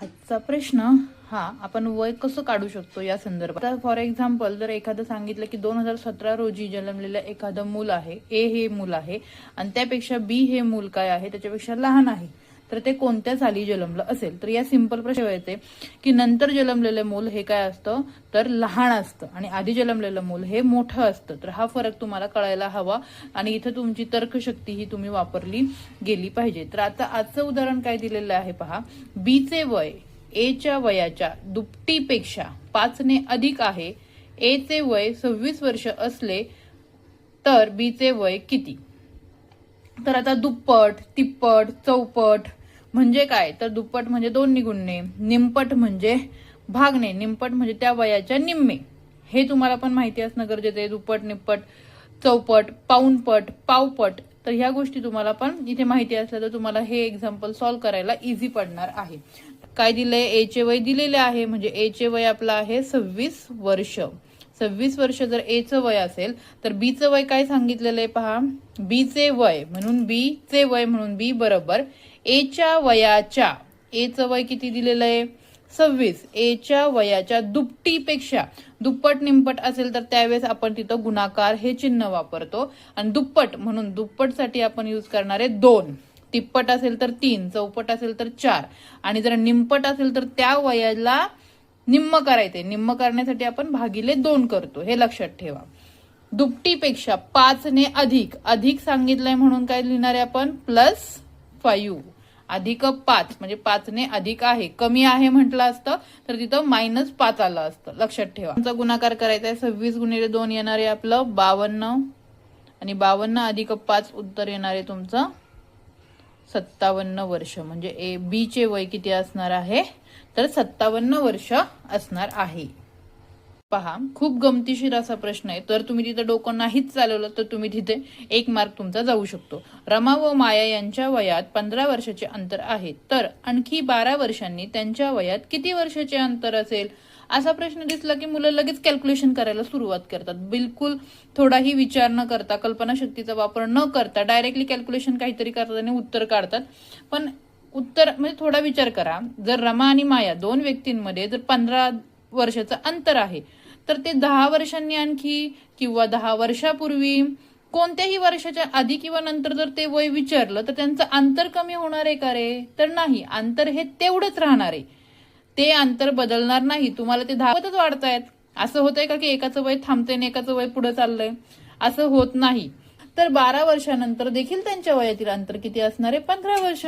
आजचा प्रश्न हा आपण वय कसं काढू शकतो या संदर्भात. आता फॉर एक्झाम्पल जर एखादं सांगितलं की 2017 रोजी जन्मलेलं एखादं मूल आहे, ए हे मूल आहे आणि त्यापेक्षा बी हे मूल काय आहे त्याच्यापेक्षा लहान आहे, तर ते कोणत्या साली जन्मलं असेल. तर या सिंपल प्रश्न येते की नंतर जन्मलेलं मूल हे काय असतं तर लहान असतं आणि आधी जन्मलेलं मूल हे मोठं असतं. तर हा फरक तुम्हाला कळायला हवा आणि इथं तुमची तर्कशक्ती ही तुम्ही वापरली गेली पाहिजे. तर आता आजचं उदाहरण काय दिलेलं आहे पहा. बी चे वय ए च्या वयाच्या दुपटीपेक्षा 5 ने अधिक आहे. ए चे वय 26 वर्ष असले तर बी चे वय किती. तर आता दुप्पट, तिप्पट, चौपट म्हणजे काय तर दुप्पट म्हणजे 2 गुणणे, निमपट म्हणजे भागणे, निमपट म्हणजे त्या वयाच्या निम्मे. हे तुम्हाला पण माहिती असणं गरजेचं आहे. दुप्पट, निप्पट, चौपट, पाऊणपट, पावपट. तर ह्या गोष्टी तुम्हाला पण इथे माहिती असल्या तर तुम्हाला हे एक्झाम्पल सॉल्व्ह करायला इझी पडणार आहे. काय दिलंय ए चे वय दिलेले आहे म्हणजे ए चे वय आपलं आहे 26 वर्ष. 26 वर्ष जर ए चं वय असेल तर बी चं वय काय सांगितलेलं आहे पहा. बी चे वय म्हणून बी चे वय म्हणून बी बरोबर ए च्या वयाच्या, ए चं वय किती दिलेलं आहे 26, ए च्या वयाच्या दुपटीपेक्षा. दुप्पट निमपट असेल तर त्यावेळेस आपण तिथं गुणाकार हे चिन्ह वापरतो आणि दुप्पट म्हणून दुप्पटसाठी आपण यूज करणार आहे 2, तिप्पट असेल तर 3, चौपट असेल तर 4 आणि जर निमपट असेल तर त्या वयाला निम्म करायचे. निम्म करण्यासाठी आपण भागिले 2 करतो, हे लक्षात ठेवा. दुपटीपेक्षा 5 ने अधिक, अधिक सांगितलंय म्हणून काय लिहिणार आहे आपण +5 अधिक 5 म्हणजे 5 ने अधिक आहे. कमी आहे म्हटलं असतं तर तिथं -5 आलं असतं, लक्षात ठेवा. तुमचा गुणाकार करायचा आहे 26 गुणिले 2 येणार आहे आपलं 52 आणि 52 अधिक 5 उत्तर येणार आहे तुमचं 57 वर्ष. म्हणजे ए बी चे वय किती असणार आहे तर 57 वर्ष असणार आहे. पहा खूप गमतीशीर असा प्रश्न आहे. तर तुम्ही तिथे डोकं नाहीच चालवलं तर तुम्ही तिथे 1 मार्क तुमचा जाऊ शकतो. रमा व माया यांच्या वयात 15 वर्षाचे अंतर आहे तर आणखी 12 वर्षांनी त्यांच्या वयात किती वर्षाचे अंतर असेल. असा प्रश्न दिसला की मुलं लगेच कॅल्क्युलेशन करायला सुरुवात करतात. बिलकुल थोडाही विचार न करता, कल्पनाशक्तीचा वापर न करता डायरेक्टली कॅल्क्युलेशन काहीतरी करतात आणि उत्तर काढतात. पण उत्तर म्हणजे थोडा विचार करा. जर रमा आणि माया 2 व्यक्तींमध्ये जर 15 वर्षाचं अंतर आहे तर ते 10 वर्षांनी आणखी किंवा 10 वर्षापूर्वी कोणत्याही वर्षाच्या आधी किंवा नंतर जर ते वय विचारलं तर त्यांचं अंतर कमी होणार आहे का रे तर नाही. अंतर हे तेवढंच राहणार आहे, ते अंतर बदलणार नाही. तुम्हाला ते 10च वाढतायत. असं होतंय का की एकाचं वय थांबतंय आणि एकाचं वय पुढे चाललंय, असं होत नाही. तर 12 वर्षानंतर देखील त्यांच्या वयातील अंतर किती असणार आहे 15 वर्ष.